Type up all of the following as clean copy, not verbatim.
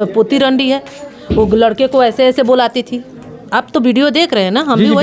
पोती रंडी है, वो लड़के को ऐसे ऐसे बुलाती थी। आप तो वीडियो देख रहे हैं ना, हम भी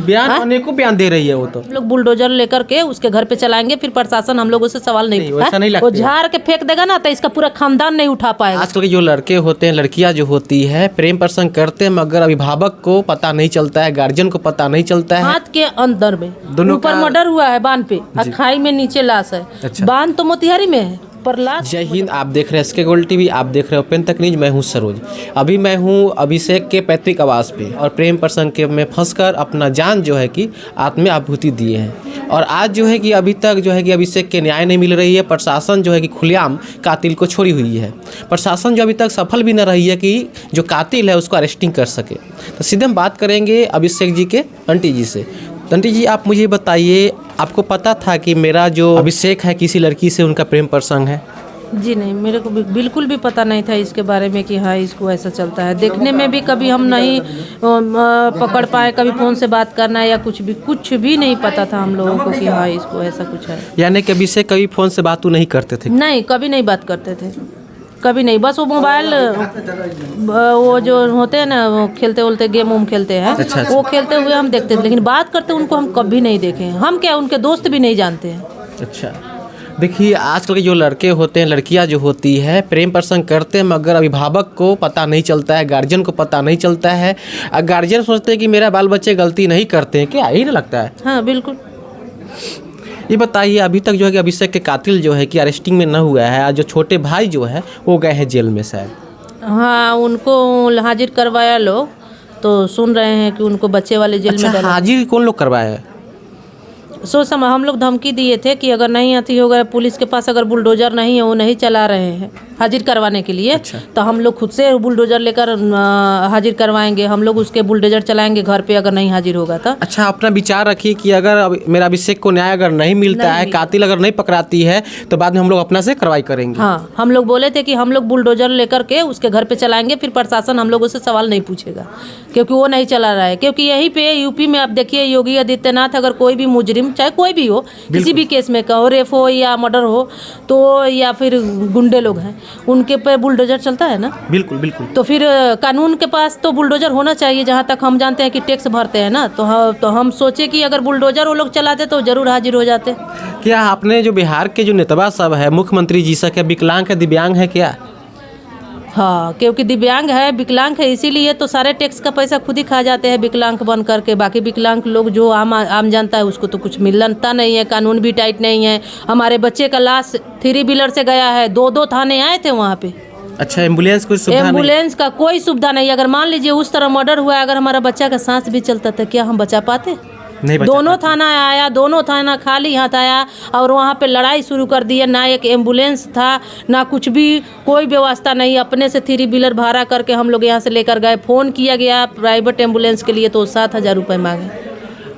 बयान अनेकों बयान दे रही है। वो तो लोग बुलडोजर लेकर के उसके घर पे चलाएंगे, फिर प्रशासन हम लोगों से सवाल नहीं वैसा नहीं लगता। वो झाड़ के फेंक देगा ना तो इसका पूरा खानदान नहीं उठा पाएगा। आजकल के जो लड़के होते हैं, लड़कियां जो होती है, प्रेम प्रसंग करते हैं मगर अभिभावक को पता नहीं चलता है, गार्जियन को पता नहीं चलता है। हाथ के अंदर में ऊपर मर्डर हुआ है बांध पे, खाई में नीचे लाश है। अच्छा। बांध तो मोतिहारी में है पर लाश। जय हिंद, आप देख रहे हैं SK गोल्ड TV, आप देख रहे हो ओपन तक न्यूज। मैं हूं सरोज। अभी मैं हूं अभिषेक के पैतृक आवास पे और प्रेम प्रसंग के में फंसकर अपना जान जो है कि आत्म आहुति दिए हैं। और आज जो है कि अभी तक जो है कि अभिषेक के न्याय नहीं मिल रही है। प्रशासन जो है कि खुलेआम कातिल को छोड़ी हुई है। प्रशासन जो अभी तक सफल भी न रही है कि जो कातिल है उसको अरेस्टिंग कर सके। तो सीधे हम बात करेंगे अभिषेक जी के आंटी जी से। आंटी जी, आप मुझे बताइए, आपको पता था कि मेरा जो अभिषेक है किसी लड़की से उनका प्रेम प्रसंग है? जी नहीं, मेरे को बिल्कुल भी पता नहीं था इसके बारे में कि हाँ इसको ऐसा चलता है। देखने में भी कभी हम नहीं पकड़ पाए, कभी फ़ोन से बात करना या कुछ भी नहीं पता था हम लोगों को कि हाँ इसको ऐसा कुछ है। यानी कि अभिषेक कभी फ़ोन से बात नहीं करते थे? नहीं, कभी नहीं बात करते थे, कभी नहीं। बस वो मोबाइल वो जो होते हैं ना, वो खेलते उलते गेम उम खेलते हैं। अच्छा। वो खेलते हुए हम देखते थे, लेकिन बात करते उनको हम कभी नहीं देखे। हम क्या उनके दोस्त भी नहीं जानते हैं। अच्छा, देखिए आजकल के जो लड़के होते हैं, लड़कियां जो होती है, प्रेम प्रसंग करते हैं मगर अभिभावक को पता नहीं चलता है, गार्जियन को पता नहीं चलता है। गार्जियन सोचते हैं कि मेरा बाल बच्चे गलती नहीं करते हैं, क्या यही ना लगता है? हाँ बिल्कुल। ये बताइए, अभी तक जो है कि अभिषेक के कातिल जो है कि अरेस्टिंग में न हुआ है, जो छोटे भाई जो है वो गए हैं जेल में शायद। हाँ, उनको हाजिर करवाया लोग, तो सुन रहे हैं कि उनको बच्चे वाले जेल में डाला। हाजिर कौन लोग करवाए हैं? हम लोग धमकी दिए थे कि अगर नहीं आती होगा, पुलिस के पास अगर बुलडोजर नहीं है, वो नहीं चला रहे हैं हाजिर करवाने के लिए। अच्छा। तो हम लोग खुद से बुलडोजर लेकर हाजिर करवाएंगे, हम लोग उसके बुलडोजर चलाएंगे घर पे अगर नहीं हाजिर होगा तो। अच्छा, अपना विचार रखिए कि अगर मेरा अभिषेक को न्याय अगर नहीं मिलता है, कातिल अगर नहीं पकड़ाती है, तो बाद में हम लोग अपना से कार्रवाई करेंगे। हाँ, हम लोग बोले थे कि हम लोग बुलडोजर लेकर के उसके घर पे चलाएंगे, फिर प्रशासन हम लोगों से सवाल नहीं पूछेगा क्योंकि वो नहीं चला रहा है। क्योंकि यहीं पे यूपी में आप देखिए, योगी आदित्यनाथ अगर कोई भी मुजरिम, चाहे कोई भी हो, किसी भी केस में कहो, रेप हो या मर्डर हो, तो या फिर गुंडे लोग हैं, उनके पे बुलडोजर चलता है ना। बिल्कुल बिल्कुल। तो फिर कानून के पास तो बुलडोजर होना चाहिए। जहाँ तक हम जानते हैं कि टैक्स भरते हैं ना, तो हम सोचे कि अगर बुलडोजर वो लोग चलाते तो जरूर हाजिर हो जाते। क्या आपने जो बिहार के जो नेता सब है, मुख्यमंत्री जी से, क्या विकलांग है, दिव्यांग है क्या? हाँ, क्योंकि दिव्यांग है, विकलांग है, इसीलिए तो सारे टैक्स का पैसा खुद ही खा जाते हैं विकलांग बन करके। बाकी विकलांग लोग जो आम जनता है उसको तो कुछ मिलता नहीं है, कानून भी टाइट नहीं है। हमारे बच्चे का लाश 3 व्हीलर से गया है, 2 थाने आए थे वहाँ पे। अच्छा, एम्बुलेंस कोई सुविधा नहीं? एम्बुलेंस का कोई सुविधा नहीं। अगर मान लीजिए उस तरह मर्डर हुआ, अगर हमारा बच्चा का सांस भी चलता था, क्या हम बचा पाते? नहीं बचा दोनों थाना आया, दोनों थाना खाली हाथ आया और वहाँ पे लड़ाई शुरू कर दी है। ना एक एम्बुलेंस था, ना कुछ भी, कोई व्यवस्था नहीं। अपने से 3 व्हीलर भाड़ा करके हम लोग यहाँ से लेकर गए। फ़ोन किया गया प्राइवेट एम्बुलेंस के लिए तो 7,000 रुपये मांगे।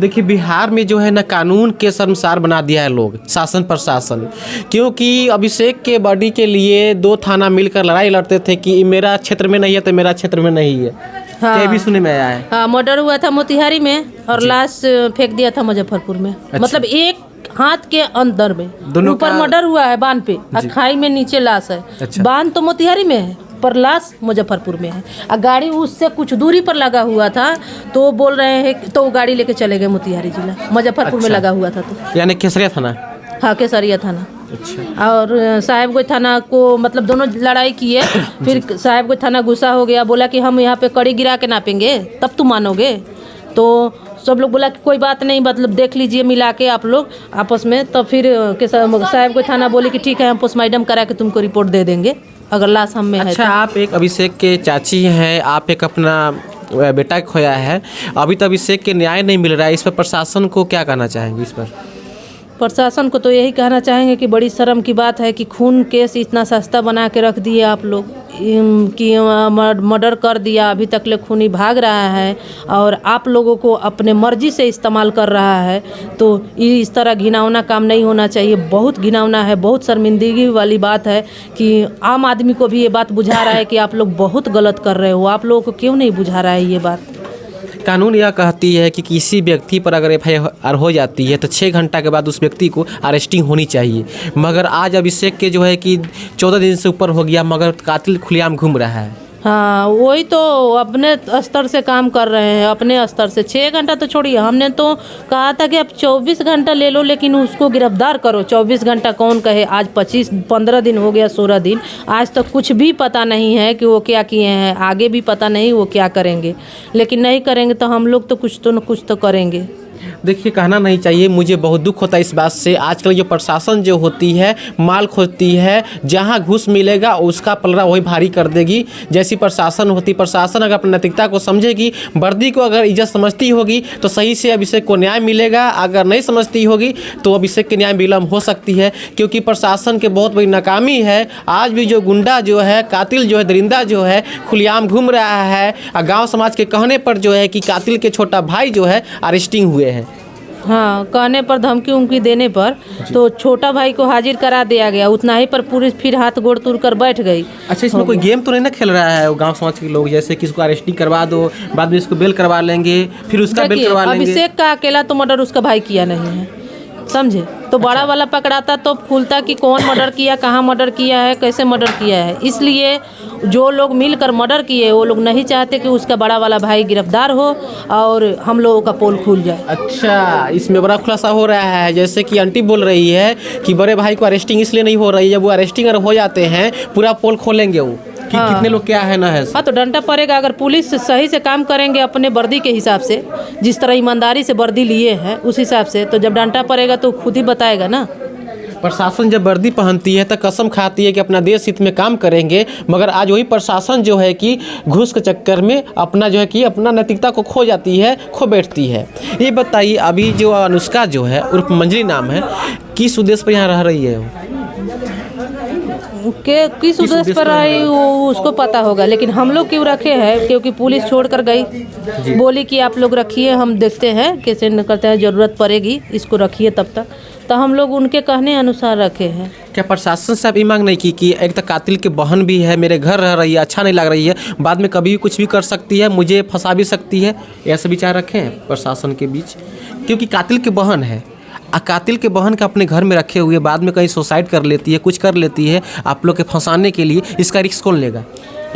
देखिए, बिहार में जो है ना, कानून के शर्मसार बना दिया है लोग, शासन प्रशासन। क्योंकि अभिषेक के बॉडी के लिए 2 थाना मिलकर लड़ाई लड़ते थे कि मेरा क्षेत्र में नहीं है तो मेरा क्षेत्र में नहीं है। हाँ, क्या भी सुने में आया है? हाँ, मर्डर हुआ था मोतिहारी में और लाश फेंक दिया था मुजफ्फरपुर में। अच्छा। मतलब एक हाथ के अंदर में ऊपर मर्डर हुआ है बांध पे, खाई में नीचे लाश है। अच्छा। बांध तो मोतिहारी में है पर लाश मुजफ्फरपुर में है। गाड़ी उससे कुछ दूरी पर लगा हुआ था, तो बोल रहे हैं तो गाड़ी लेके चले गए मोतिहारी जिला, मुजफ्फरपुर में लगा हुआ था। तो यानी केसरिया थाना? हाँ, केसरिया थाना। अच्छा। और साहेबगंज थाना को, मतलब दोनों लड़ाई किए। फिर साहेबगंज थाना गुस्सा हो गया, बोला कि हम यहाँ पे कड़ी गिरा के नापेंगे तब तुम मानोगे। तो सब लोग बोला कि कोई बात नहीं, मतलब देख लीजिए मिला के आप लोग आपस में। तो फिर साहेबगंज थाना बोली कि ठीक है, हम पोस्टमार्टम करा के तुमको रिपोर्ट दे देंगे अगर लाश हम में है। अच्छा, आप एक अभिषेक के चाची हैं, आप एक अपना बेटा खोया है, अभी तो अभिषेक के न्याय नहीं मिल रहा है। इस पर प्रशासन को क्या कहना चाहेंगे? इस पर प्रशासन को तो यही कहना चाहेंगे कि बड़ी शर्म की बात है कि खून केस इतना सस्ता बना के रख दिए आप लोग कि मर्डर कर दिया, अभी तक ले खूनी भाग रहा है और आप लोगों को अपने मर्जी से इस्तेमाल कर रहा है। तो इस तरह घिनौना काम नहीं होना चाहिए, बहुत घिनौना है, बहुत शर्मिंदगी वाली बात है कि आम आदमी को भी ये बात बुझा रहा है कि आप लोग बहुत गलत कर रहे हो। आप लोगों को क्यों नहीं बुझा रहा है ये बात? कानून यह कहती है कि किसी व्यक्ति पर अगर FIR हो जाती है तो 6 घंटा के बाद उस व्यक्ति को अरेस्टिंग होनी चाहिए, मगर आज अभिषेक के जो है कि 14 दिन से ऊपर हो गया मगर कातिल खुलेआम घूम रहा है। हाँ, वही तो अपने स्तर से काम कर रहे हैं, अपने स्तर से। 6 घंटा तो छोड़िए, हमने तो कहा था कि अब 24 घंटा ले लो लेकिन उसको गिरफ्तार करो। 24 घंटा कौन कहे, आज 15 दिन हो गया, 16 दिन, आज तक कुछ भी पता नहीं है कि वो क्या किए हैं, आगे भी पता नहीं वो क्या करेंगे। लेकिन नहीं करेंगे तो हम लोग तो कुछ तो करेंगे। देखिए, कहना नहीं चाहिए, मुझे बहुत दुख होता है इस बात से। आजकल जो प्रशासन जो होती है माल खोजती है, जहां घूस मिलेगा उसका पलड़ा वही भारी कर देगी। जैसी प्रशासन होती, प्रशासन अगर अपनी नैतिकता को समझेगी, वर्दी को अगर इज्जत समझती होगी तो सही से अभिषेक को न्याय मिलेगा। अगर नहीं समझती होगी तो अभिषेक के न्याय विलम्ब हो सकती है, क्योंकि प्रशासन के बहुत बड़ी नाकामी है। आज भी जो गुंडा जो है, कातिल जो है, दरिंदा जो है खुलेआम घूम रहा है। गाँव समाज के कहने पर जो है कि कातिल के छोटा भाई जो है अरेस्टिंग हुए हैं। हाँ, कहने पर, धमकी उमकी देने पर तो छोटा भाई को हाजिर करा दिया गया, उतना ही पर पुलिस फिर हाथ गोड़ तोड़ कर बैठ गई। अच्छा, इसमें कोई गेम तो नहीं ना खेल रहा है गांव समाज के लोग, जैसे कि इसको अरेस्टिंग करवा दो, बाद में इसको बेल करवा लेंगे, फिर उसका बेल करवा लेंगे। अभिषेक का अकेला तो मर्डर उसका भाई किया नहीं है, समझे? तो बड़ा वाला पकड़ाता तो खुलता कि कौन मर्डर किया, कहाँ मर्डर किया है, कैसे मर्डर किया है। इसलिए जो लोग मिलकर मर्डर किए वो लोग नहीं चाहते कि उसका बड़ा वाला भाई गिरफ्तार हो और हम लोगों का पोल खुल जाए। अच्छा, इसमें बड़ा खुलासा हो रहा है। जैसे कि आंटी बोल रही है कि बड़े भाई को अरेस्टिंग इसलिए नहीं हो रही है, वो अरेस्टिंग अगर हो जाते हैं पूरा पोल खोलेंगे वो कि हाँ। कितने लोग क्या है ना है। हाँ, तो डंडा पड़ेगा। अगर पुलिस सही से काम करेंगे अपने वर्दी के हिसाब से, जिस तरह ईमानदारी से वर्दी लिए हैं उस हिसाब से, तो जब डंडा पड़ेगा तो खुद ही बताएगा ना। प्रशासन जब वर्दी पहनती है तो कसम खाती है कि अपना देश हित में काम करेंगे, मगर आज वही प्रशासन जो है कि घूस के चक्कर में अपना जो है कि अपना नैतिकता को खो जाती है, खो बैठती है। ये बताइए, अभी जो अनुष्का जो है उर्फ मंजरी नाम है, किस उद्देश्य पर यहाँ रह रही है? किस उद्देश्य पर आई वो उसको पता होगा, लेकिन हम लोग क्यों रखे हैं? क्योंकि पुलिस छोड़ कर गई, बोली कि आप लोग रखिए, हम देखते हैं कैसे करते हैं, ज़रूरत पड़ेगी इसको रखिए तब तक। तो हम लोग उनके कहने अनुसार रखे हैं। क्या प्रशासन से आप ये मांग नहीं की कि एक तो कातिल की बहन भी है, मेरे घर रह रही है, अच्छा नहीं लग रही है, बाद में कभी भी कुछ भी कर सकती है, मुझे फंसा भी सकती है, ऐसे विचार रखे हैं प्रशासन के बीच? क्योंकि कातिल की बहन है, कातिल के बहन का अपने घर में रखे हुए बाद में कहीं सुसाइड कर लेती है, कुछ कर लेती है, आप लोग के फंसाने के लिए इसका रिस्क कौन लेगा?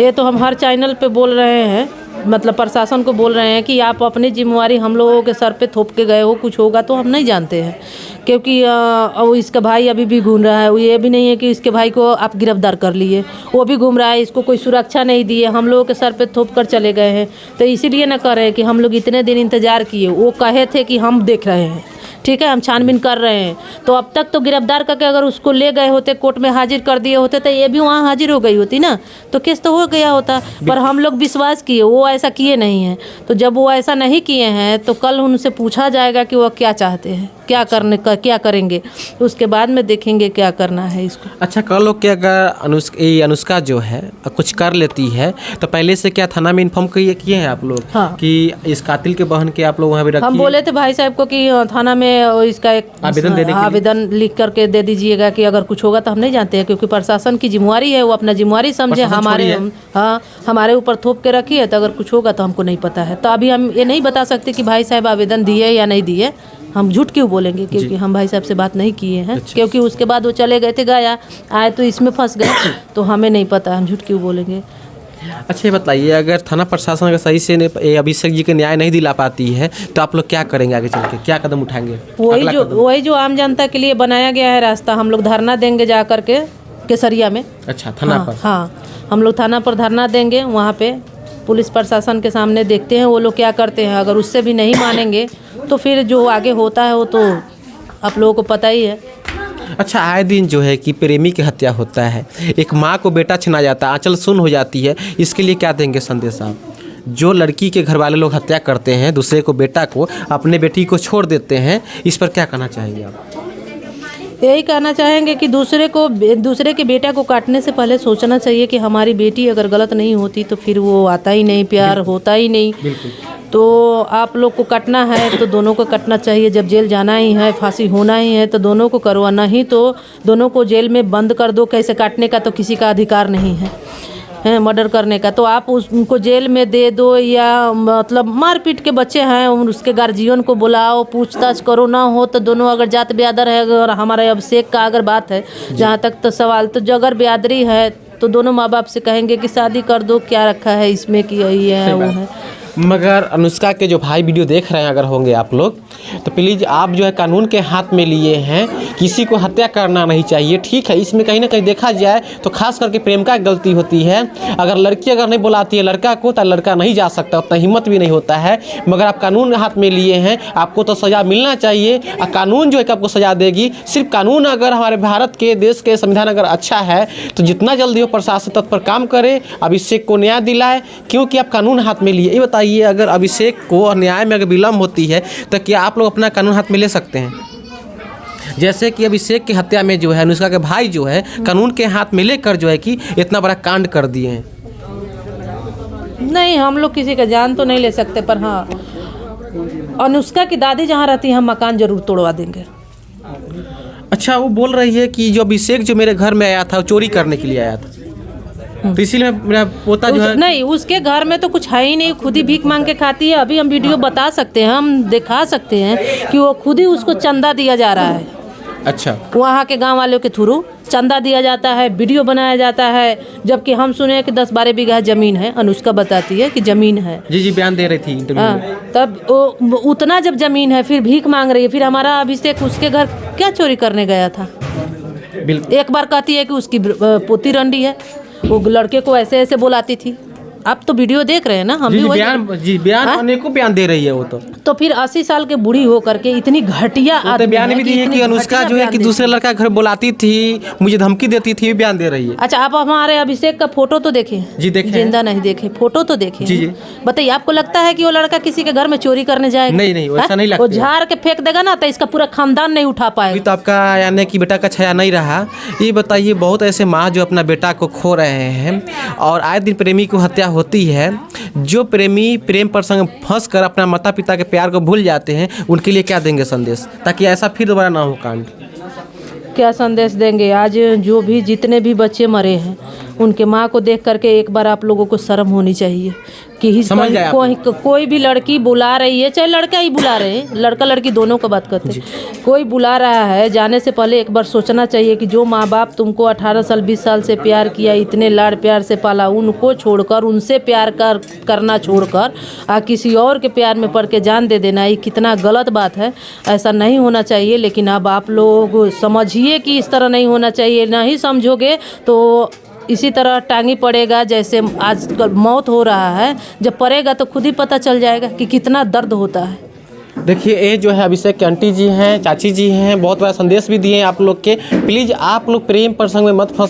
ये तो हम हर चैनल पे बोल रहे हैं, मतलब प्रशासन को बोल रहे हैं कि आप अपनी जिम्मेवारी हम लोगों के सर पे थोप के गए हो, कुछ होगा तो हम नहीं जानते हैं। क्योंकि इसका भाई अभी भी घूम रहा है, ये भी नहीं है कि इसके भाई को आप गिरफ्तार कर लिए, वो भी घूम रहा है, इसको कोई सुरक्षा नहीं दी है, हम लोगों के सर पे थोप कर चले गए हैं। तो इसीलिए ना कर रहे हैं कि हम लोग इतने दिन इंतज़ार किए, वो कहे थे कि हम देख रहे हैं, ठीक है, हम छानबीन कर रहे हैं। तो अब तक तो गिरफ्तार करके अगर उसको ले गए होते, कोर्ट में हाजिर कर दिए होते, तो ये भी वहाँ हाजिर हो गई होती ना, तो केस तो हो गया होता। पर हम लोग विश्वास किए, वो ऐसा किए नहीं हैं। तो जब वो ऐसा नहीं किए हैं तो कल उनसे पूछा जाएगा कि वो क्या चाहते हैं, क्या करेंगे, उसके बाद में देखेंगे क्या करना है इसको। अच्छा, कल लोग क्या, अगर अनुष्का जो है कुछ कर लेती है तो पहले से क्या थाना में इन्फॉर्म किए हैं आप लोग? हाँ। कि इस कातिल के बहन के आप लोग वहाँ भी रखिए? हम बोले थे भाई साहब को कि थाना में इसका एक आवेदन लिख करके दे दीजिएगा कि अगर कुछ होगा तो हम नहीं जानते हैं, क्योंकि प्रशासन की जिम्मेवारी है, वो अपना जिम्मेवारी समझे, हमारे ऊपर थोप के रखी है, तो अगर कुछ होगा तो हमको नहीं पता है। तो अभी हम ये नहीं बता सकते कि भाई साहब आवेदन दिए या नहीं दिए, हम झूठ क्यों बोलेंगे, क्योंकि हम भाई साहब से बात नहीं किए हैं। अच्छा। क्योंकि उसके बाद वो चले गए थे गया, आए तो इसमें फंस गए, तो हमें नहीं पता, हम झूठ क्यों बोलेंगे। अच्छा, ये बताइए, अगर थाना प्रशासन अगर सही से अभिषेक जी के न्याय नहीं दिला पाती है तो आप लोग क्या करेंगे आगे चल के, क्या कदम उठाएंगे? वही जो आम जनता के लिए बनाया गया है रास्ता, हम लोग धरना देंगे जा करके केसरिया में। अच्छा, थाना पर? हाँ, हम लोग थाना पर धरना देंगे, वहाँ पे पुलिस प्रशासन के सामने देखते हैं वो लोग क्या करते हैं। अगर उससे भी नहीं मानेंगे तो फिर जो आगे होता है वो तो आप लोगों को पता ही है। अच्छा, आए दिन जो है कि प्रेमी की हत्या होता है, एक माँ को बेटा छिना जाता है, आंचल सुन हो जाती है, इसके लिए क्या देंगे संदेश आप? जो लड़की के घर वाले लोग हत्या करते हैं, दूसरे को बेटा को, अपने बेटी को छोड़ देते हैं, इस पर क्या कहना चाहेंगे आप? यही कहना चाहेंगे कि दूसरे के बेटा को काटने से पहले सोचना चाहिए कि हमारी बेटी अगर गलत नहीं होती तो फिर वो आता ही नहीं, प्यार होता ही नहीं। तो आप लोग को कटना है तो दोनों को कटना चाहिए, जब जेल जाना ही है, फांसी होना ही है तो दोनों को करवाना ही, तो दोनों को जेल में बंद कर दो, कैसे काटने का तो किसी का अधिकार नहीं है। हैं मर्डर करने का, तो आप उनको जेल में दे दो या मतलब मारपीट के बच्चे हैं उसके गार्जियन को बुलाओ, पूछताछ करो, ना हो तो दोनों अगर जात बिरादर है, अगर हमारे अभिषेक का अगर बात है जहाँ तक तो सवाल, तो जो अगर बिरादरी है तो दोनों माँ बाप से कहेंगे कि शादी कर दो, क्या रखा है इसमें कि यही है वो है। मगर अनुष्का के जो भाई वीडियो देख रहे हैं अगर होंगे आप लोग, तो प्लीज़ आप जो है कानून के हाथ में लिए हैं, किसी को हत्या करना नहीं चाहिए। ठीक है, इसमें कहीं ना कहीं देखा जाए तो खास करके प्रेम का गलती होती है। अगर लड़की अगर नहीं बुलाती है लड़का को तो लड़का नहीं जा सकता, उतना हिम्मत भी नहीं होता है। मगर आप कानून हाथ में लिए हैं, आपको तो सज़ा मिलना चाहिए। और कानून जो है कि आपको सज़ा देगी। सिर्फ कानून अगर हमारे भारत के देश के संविधान अगर अच्छा है तो जितना जल्दी हो प्रशासन तत्पर काम करे, अभिषेक को न्याय दिलाए, क्योंकि आप कानून हाथ में लिए। ये बताइए, अगर अभिषेक को न्याय में अगर विलम्ब होती है तो क्या आप लोग अपना कानून हाथ में ले सकते हैं? जैसे कि अभिषेक की हत्या में जो है अनुष्का के भाई जो है कानून के हाथ में लेकर जो है कि इतना बड़ा कांड कर दिए हैं। नहीं, हम लोग किसी का जान तो नहीं ले सकते, पर हाँ अनुष्का की दादी जहाँ रहती है हम मकान जरूर तोड़वा देंगे। अच्छा, वो बोल रही है कि जो अभिषेक जो मेरे घर में आया था वो चोरी करने के लिए आया था, तो इसीलिए मेरा पोता जो है नहीं, उसके घर में तो कुछ है ही नहीं, खुद ही भीख मांग के खाती है। अभी हम वीडियो बता सकते हैं, हम दिखा सकते हैं कि वो खुद ही उसको चंदा दिया जा रहा है। अच्छा, वहाँ के गांव वालों के थ्रू चंदा दिया जाता है, वीडियो बनाया जाता है, जबकि हम सुने कि 10-12 बीघा ज़मीन है। अनुष्का बताती है कि ज़मीन है। जी बयान दे रही थी इंटरव्यू में। तब वो उतना जब ज़मीन है फिर भीख मांग रही है। फिर हमारा अभिषेक उसके घर क्या चोरी करने गया था? बिल्कुल। एक बार कहती है कि उसकी पोती रंडी है, वो लड़के को ऐसे ऐसे बुलाती थी। आप तो वीडियो देख रहे हैं ना, हम भी बयान अनेकों बयान दे रही है वो तो फिर 80 साल के बूढ़ी हो करके इतनी घटिया आदमी बयान भी दी है कि अनुष्का जो है कि दूसरे लड़का घर बुलाती थी, मुझे धमकी देती थी, बयान दे रही है। अच्छा, आप हमारे अभिषेक का फोटो तो देखे? जी देखे। जिंदा नहीं देखे, फोटो तो देखे। जी जी। बताइए, आपको लगता है कि वो लड़का किसी के घर में चोरी करने जाएगा? नहीं, वैसा नहीं लगता। वो झाड़ के फेंक देगा ना तो इसका पूरा खानदान नहीं उठा पाएगा। तो आपका यानी कि बेटा का छाया नहीं रहा। ये बताइए, बहुत ऐसे माँ जो अपना बेटा को खो रहे हैं और आए दिन प्रेमी को हत्या होती है। जो प्रेमी प्रेम प्रसंग फंस कर अपना माता पिता के प्यार को भूल जाते हैं, उनके लिए क्या देंगे संदेश, ताकि ऐसा फिर दोबारा ना हो कांड? क्या संदेश देंगे? आज जो भी जितने भी बच्चे मरे हैं उनके माँ को देख करके एक बार आप लोगों को शर्म होनी चाहिए कि कोई भी लड़की बुला रही है, चाहे लड़का ही बुला रहे हैं, लड़का लड़की दोनों का बात करते हैं, कोई बुला रहा है, जाने से पहले एक बार सोचना चाहिए कि जो माँ बाप तुमको 18 साल 20 साल से प्यार किया, इतने लाड़ प्यार से पाला, उनको छोड़कर, उनसे प्यार करना छोड़कर किसी और के प्यार में पड़ के जान दे देना, ये कितना गलत बात है। ऐसा नहीं होना चाहिए। लेकिन अब आप लोग समझिए कि इस तरह नहीं होना चाहिए। नहीं समझोगे तो इसी तरह टांगी पड़ेगा, जैसे आजकल मौत हो रहा है। जब पड़ेगा तो खुद ही पता चल जाएगा कि कितना दर्द होता है। देखिए, ये जो है अभिषेक के आंटी जी हैं, चाची जी हैं, बहुत बड़ा संदेश भी दिए हैं आप लोग के। प्लीज़ आप लोग प्रेम प्रसंग में मत फंस